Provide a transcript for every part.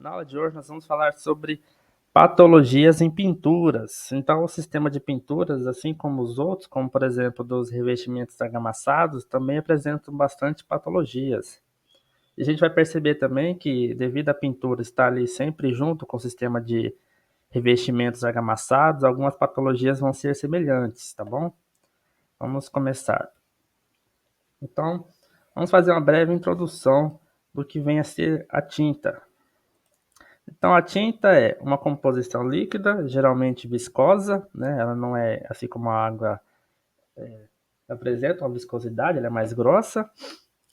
Na aula de hoje nós vamos falar sobre patologias em pinturas. Então, o sistema de pinturas, assim como os outros, como por exemplo dos revestimentos argamassados, também apresentam bastante patologias. E a gente vai perceber também que, devido à pintura estar ali sempre junto com o sistema de revestimentos argamassados, algumas patologias vão ser semelhantes, tá bom? Vamos começar. Então, vamos fazer uma breve introdução do que vem a ser a tinta. Então, a tinta é uma composição líquida, geralmente viscosa, né? Ela não é assim como a água apresenta uma viscosidade, ela é mais grossa,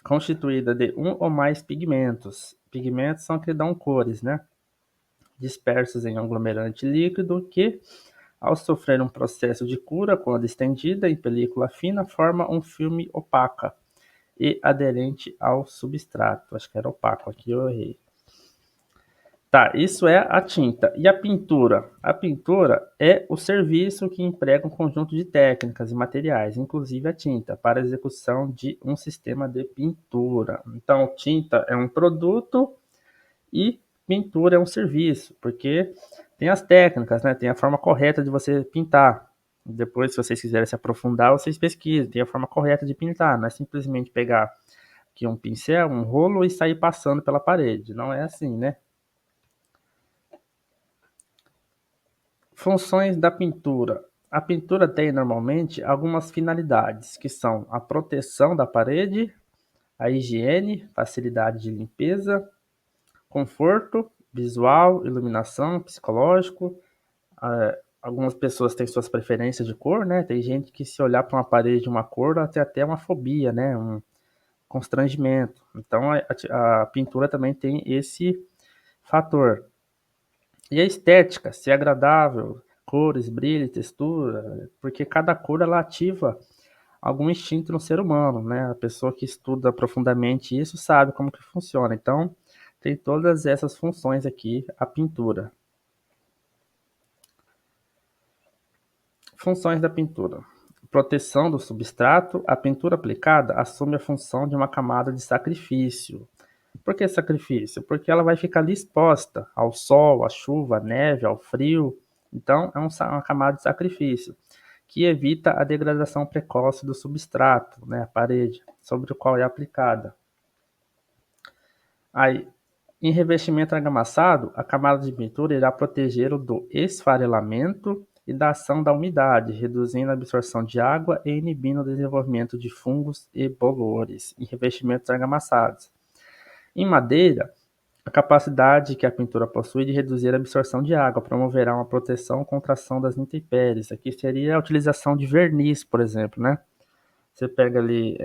constituída de um ou mais pigmentos. Pigmentos são que dão cores, né? Dispersos em um aglomerante líquido que, ao sofrer um processo de cura, quando estendida em película fina, forma um filme opaca e aderente ao substrato. Acho que era opaco, aqui eu errei. Tá, isso é a tinta. E a pintura? A pintura é o serviço que emprega um conjunto de técnicas e materiais, inclusive a tinta, para a execução de um sistema de pintura. Então, tinta é um produto e pintura é um serviço, porque tem as técnicas, né? Tem a forma correta de você pintar. Depois, se vocês quiserem se aprofundar, vocês pesquisem. Tem a forma correta de pintar. Não é simplesmente pegar aqui um pincel, um rolo e sair passando pela parede. Não é assim, né? Funções da pintura. A pintura tem normalmente algumas finalidades, que são a proteção da parede, a higiene, facilidade de limpeza, conforto visual, iluminação, psicológico. Algumas pessoas têm suas preferências de cor, né? Tem gente que se olhar para uma parede de uma cor, tem até uma fobia, né? Um constrangimento. Então a pintura também tem esse fator. E a estética, ser agradável, cores, brilho, textura, porque cada cor ela ativa algum instinto no ser humano, né? A pessoa que estuda profundamente isso sabe como que funciona. Então, tem todas essas funções aqui a pintura. Funções da pintura. Proteção do substrato. A pintura aplicada assume a função de uma camada de sacrifício. Por que sacrifício? Porque ela vai ficar ali exposta ao sol, à chuva, à neve, ao frio. Então, é uma camada de sacrifício que evita a degradação precoce do substrato, né, a parede, sobre o qual é aplicada. Aí, em revestimento argamassado, a camada de pintura irá protegê-lo do esfarelamento e da ação da umidade, reduzindo a absorção de água e inibindo o desenvolvimento de fungos e bolores em revestimentos argamassados. Em madeira, a capacidade que a pintura possui de reduzir a absorção de água promoverá uma proteção contra a ação das intempéries. Aqui seria a utilização de verniz, por exemplo, né? Você pega ali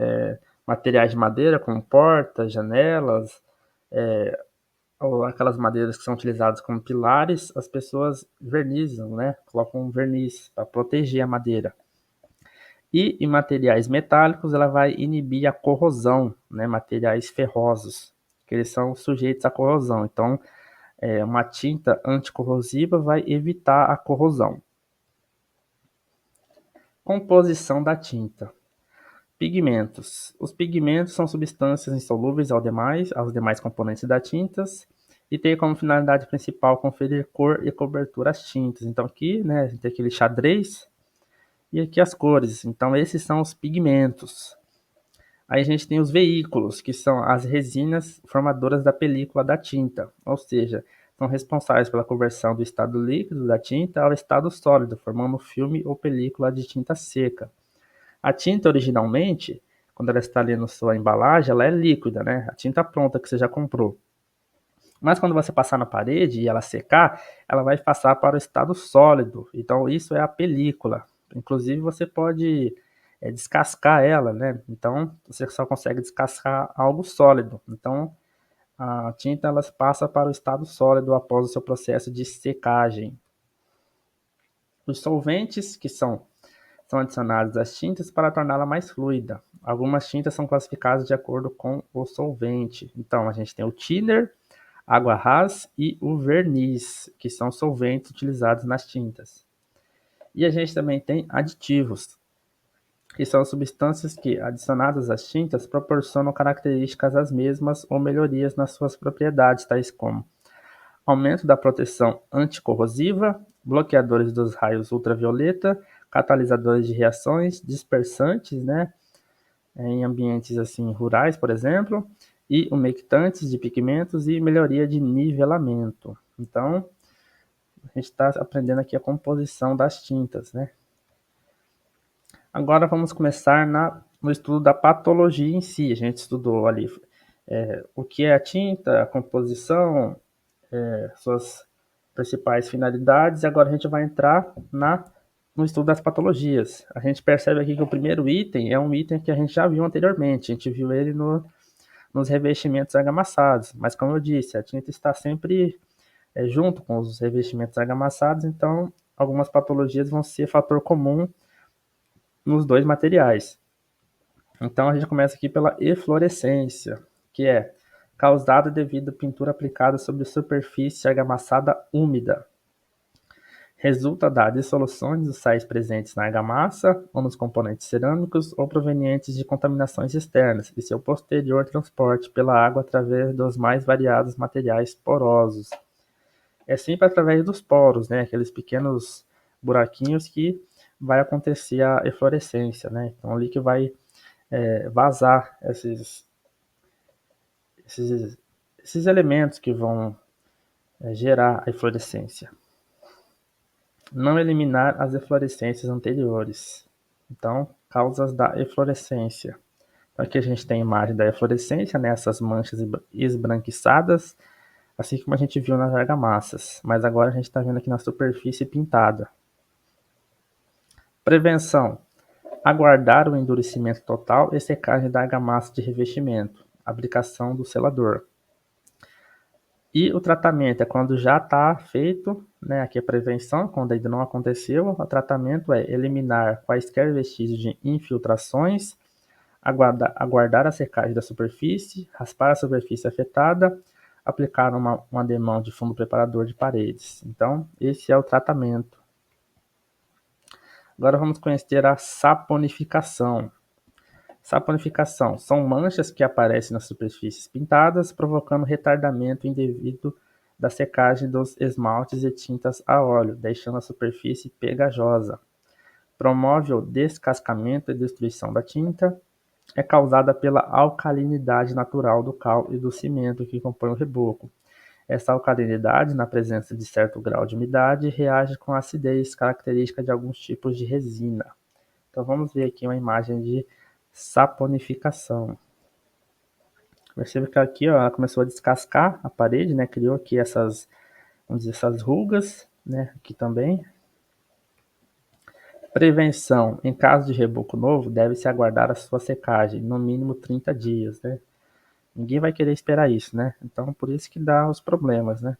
materiais de madeira, como portas, janelas, ou aquelas madeiras que são utilizadas como pilares, as pessoas vernizam, né? Colocam um verniz para proteger a madeira. E em materiais metálicos, ela vai inibir a corrosão, né? Materiais ferrosos, que eles são sujeitos à corrosão. Então, uma tinta anticorrosiva vai evitar a corrosão. Composição da tinta. Pigmentos. Os pigmentos são substâncias insolúveis aos demais componentes da tintas e têm como finalidade principal conferir cor e cobertura às tintas. Então aqui, né, a gente tem aquele xadrez e aqui as cores. Então esses são os pigmentos. Aí a gente tem os veículos, que são as resinas formadoras da película da tinta, ou seja, são responsáveis pela conversão do estado líquido da tinta ao estado sólido, formando filme ou película de tinta seca. A tinta originalmente, quando ela está ali na sua embalagem, ela é líquida, né? A tinta pronta que você já comprou. Mas quando você passar na parede e ela secar, ela vai passar para o estado sólido. Então isso é a película. Inclusive você pode descascar ela, né? Então você só consegue descascar algo sólido. Então a tinta ela passa para o estado sólido após o seu processo de secagem. Os solventes, que são adicionados às tintas para torná-la mais fluida. Algumas tintas são classificadas de acordo com o solvente. Então, a gente tem o thinner, água ras e o verniz, que são solventes utilizados nas tintas. E a gente também tem aditivos, que são substâncias que, adicionadas às tintas, proporcionam características as mesmas ou melhorias nas suas propriedades, tais como aumento da proteção anticorrosiva, bloqueadores dos raios ultravioleta, catalisadores de reações, dispersantes, né, em ambientes assim rurais, por exemplo, e umectantes de pigmentos e melhoria de nivelamento. Então, a gente está aprendendo aqui a composição das tintas, né? Agora vamos começar no estudo da patologia em si. A gente estudou ali o que é a tinta, a composição, suas principais finalidades, e agora a gente vai entrar no estudo das patologias. A gente percebe aqui que o primeiro item é um item que a gente já viu anteriormente, a gente viu ele nos revestimentos argamassados, mas como eu disse, a tinta está sempre junto com os revestimentos argamassados, então algumas patologias vão ser fator comum nos dois materiais. Então a gente começa aqui pela eflorescência, que é causada devido à pintura aplicada sobre superfície argamassada úmida. Resulta da dissolução dos sais presentes na argamassa ou nos componentes cerâmicos ou provenientes de contaminações externas e seu posterior transporte pela água através dos mais variados materiais porosos. É sempre através dos poros, né? Aqueles pequenos buraquinhos que vai acontecer a eflorescência, né? Então ali que vai vazar esses elementos que vão gerar a eflorescência. Não eliminar as eflorescências anteriores. Então, causas da eflorescência. Então, aqui a gente tem a imagem da eflorescência, né? Essas manchas esbranquiçadas, assim como a gente viu nas argamassas. Mas agora a gente está vendo aqui na superfície pintada. Prevenção. Aguardar o endurecimento total e secagem da argamassa de revestimento. Aplicação do selador. E o tratamento é quando já está feito, né? Aqui a prevenção, quando ainda não aconteceu. O tratamento é eliminar quaisquer vestígios de infiltrações, aguardar a secagem da superfície, raspar a superfície afetada, aplicar um ademão de fundo preparador de paredes. Então, esse é o tratamento. Agora vamos conhecer a saponificação. Saponificação são manchas que aparecem nas superfícies pintadas, provocando retardamento indevido da secagem dos esmaltes e tintas a óleo, deixando a superfície pegajosa. Promove o descascamento e destruição da tinta. É causada pela alcalinidade natural do cal e do cimento que compõem o reboco. Essa alcalinidade, na presença de certo grau de umidade, reage com a acidez característica de alguns tipos de resina. Então vamos ver aqui uma imagem de saponificação. Percebe que aqui ó, ela começou a descascar a parede, né? Criou aqui essas, vamos dizer, essas rugas, né? Aqui também. Prevenção. Em caso de reboco novo, deve-se aguardar a sua secagem, no mínimo 30 dias, né? Ninguém vai querer esperar isso, né? Então, por isso que dá os problemas, né?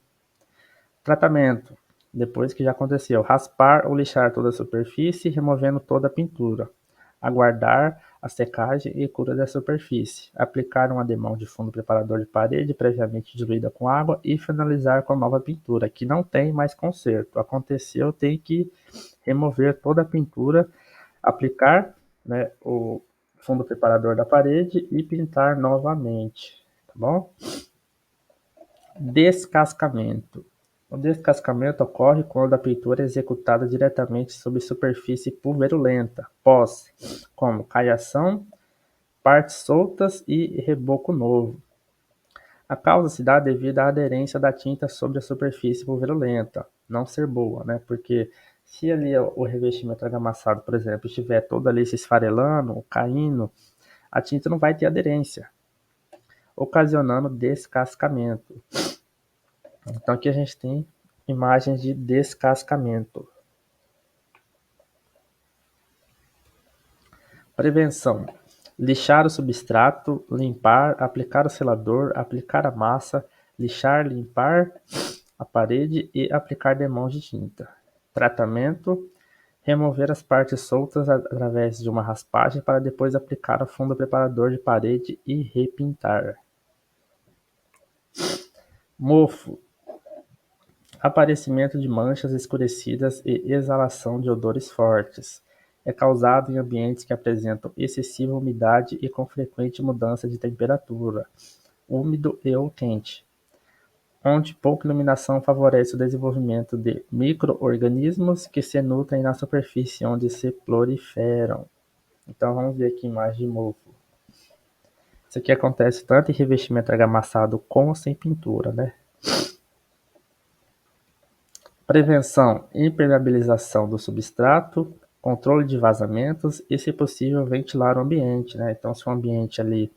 Tratamento. Depois que já aconteceu, raspar ou lixar toda a superfície, removendo toda a pintura. Aguardar a secagem e cura da superfície. Aplicar um ademão de fundo preparador de parede previamente diluída com água e finalizar com a nova pintura, que não tem mais conserto. Aconteceu, tem que remover toda a pintura, aplicar, né, o fundo preparador da parede e pintar novamente, tá bom? Descascamento. O descascamento ocorre quando a pintura é executada diretamente sobre superfície pulverulenta, pós, como caiação, partes soltas e reboco novo. A causa se dá devido à aderência da tinta sobre a superfície pulverulenta, não ser boa, né? Porque se ali o revestimento argamassado, por exemplo, estiver todo ali se esfarelando, caindo, a tinta não vai ter aderência, ocasionando descascamento. Então aqui a gente tem imagens de descascamento. Prevenção. Lixar o substrato, limpar, aplicar o selador, aplicar a massa, lixar, limpar a parede e aplicar demãos de tinta. Tratamento. Remover as partes soltas através de uma raspagem para depois aplicar o fundo preparador de parede e repintar. Mofo. Aparecimento de manchas escurecidas e exalação de odores fortes. É causado em ambientes que apresentam excessiva umidade e com frequente mudança de temperatura, úmido e ou quente. onde pouca iluminação favorece o desenvolvimento de micro-organismos que se nutrem na superfície onde se proliferam. Então vamos ver aqui imagem de mofo. Isso aqui acontece tanto em revestimento argamassado com ou sem pintura, né? Prevenção e impermeabilização do substrato, controle de vazamentos e, se possível, ventilar o ambiente, né? Então, se o ambiente ali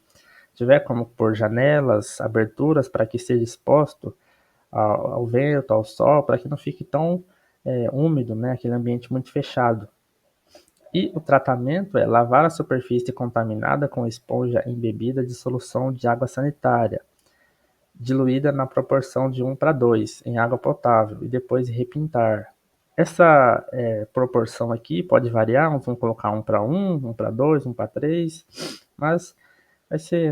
tiver como pôr janelas, aberturas para que seja exposto ao vento, ao sol, para que não fique tão úmido, né? Aquele ambiente muito fechado. E o tratamento é lavar a superfície contaminada com esponja embebida de solução de água sanitária, diluída na proporção de 1:2 em água potável, e depois repintar. Essa proporção aqui pode variar, vamos colocar 1:1, 1:2, 1:3, mas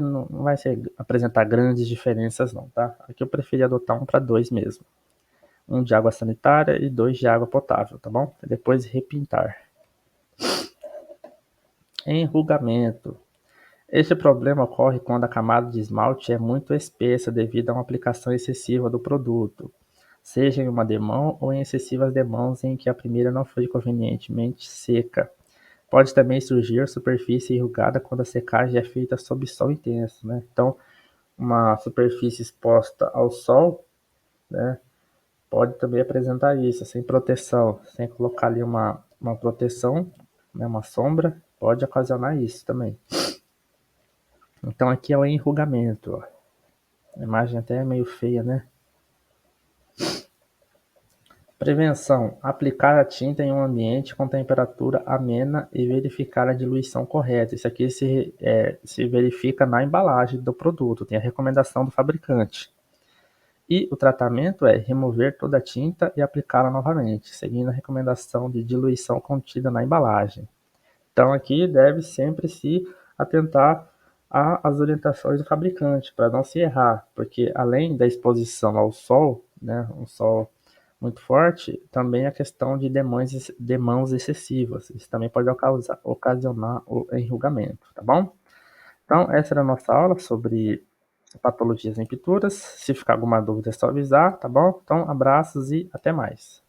não vai apresentar grandes diferenças não, tá? Aqui eu preferi adotar 1:2 mesmo. 1 de água sanitária e 2 de água potável, tá bom? Depois repintar. Enrugamento. Este problema ocorre quando a camada de esmalte é muito espessa devido a uma aplicação excessiva do produto, seja em uma demão ou em excessivas demãos em que a primeira não foi convenientemente seca. Pode também surgir superfície enrugada quando a secagem é feita sob sol intenso, né? Então, uma superfície exposta ao sol, né, pode também apresentar isso, sem proteção, sem colocar ali uma proteção, né, uma sombra, pode ocasionar isso também. Então aqui é o enrugamento, ó. A imagem até é meio feia, né? Prevenção: aplicar a tinta em um ambiente com temperatura amena e verificar a diluição correta. Isso aqui se verifica na embalagem do produto, tem a recomendação do fabricante. E o tratamento é remover toda a tinta e aplicá-la novamente, seguindo a recomendação de diluição contida na embalagem. Então aqui deve sempre se atentar às orientações do fabricante para não se errar, porque além da exposição ao sol, né, um sol muito forte, também a questão de demãos excessivas. Isso também pode ocasionar o enrugamento, tá bom? Então essa era a nossa aula sobre patologias em pinturas. Se ficar alguma dúvida é só avisar, tá bom? Então abraços e até mais.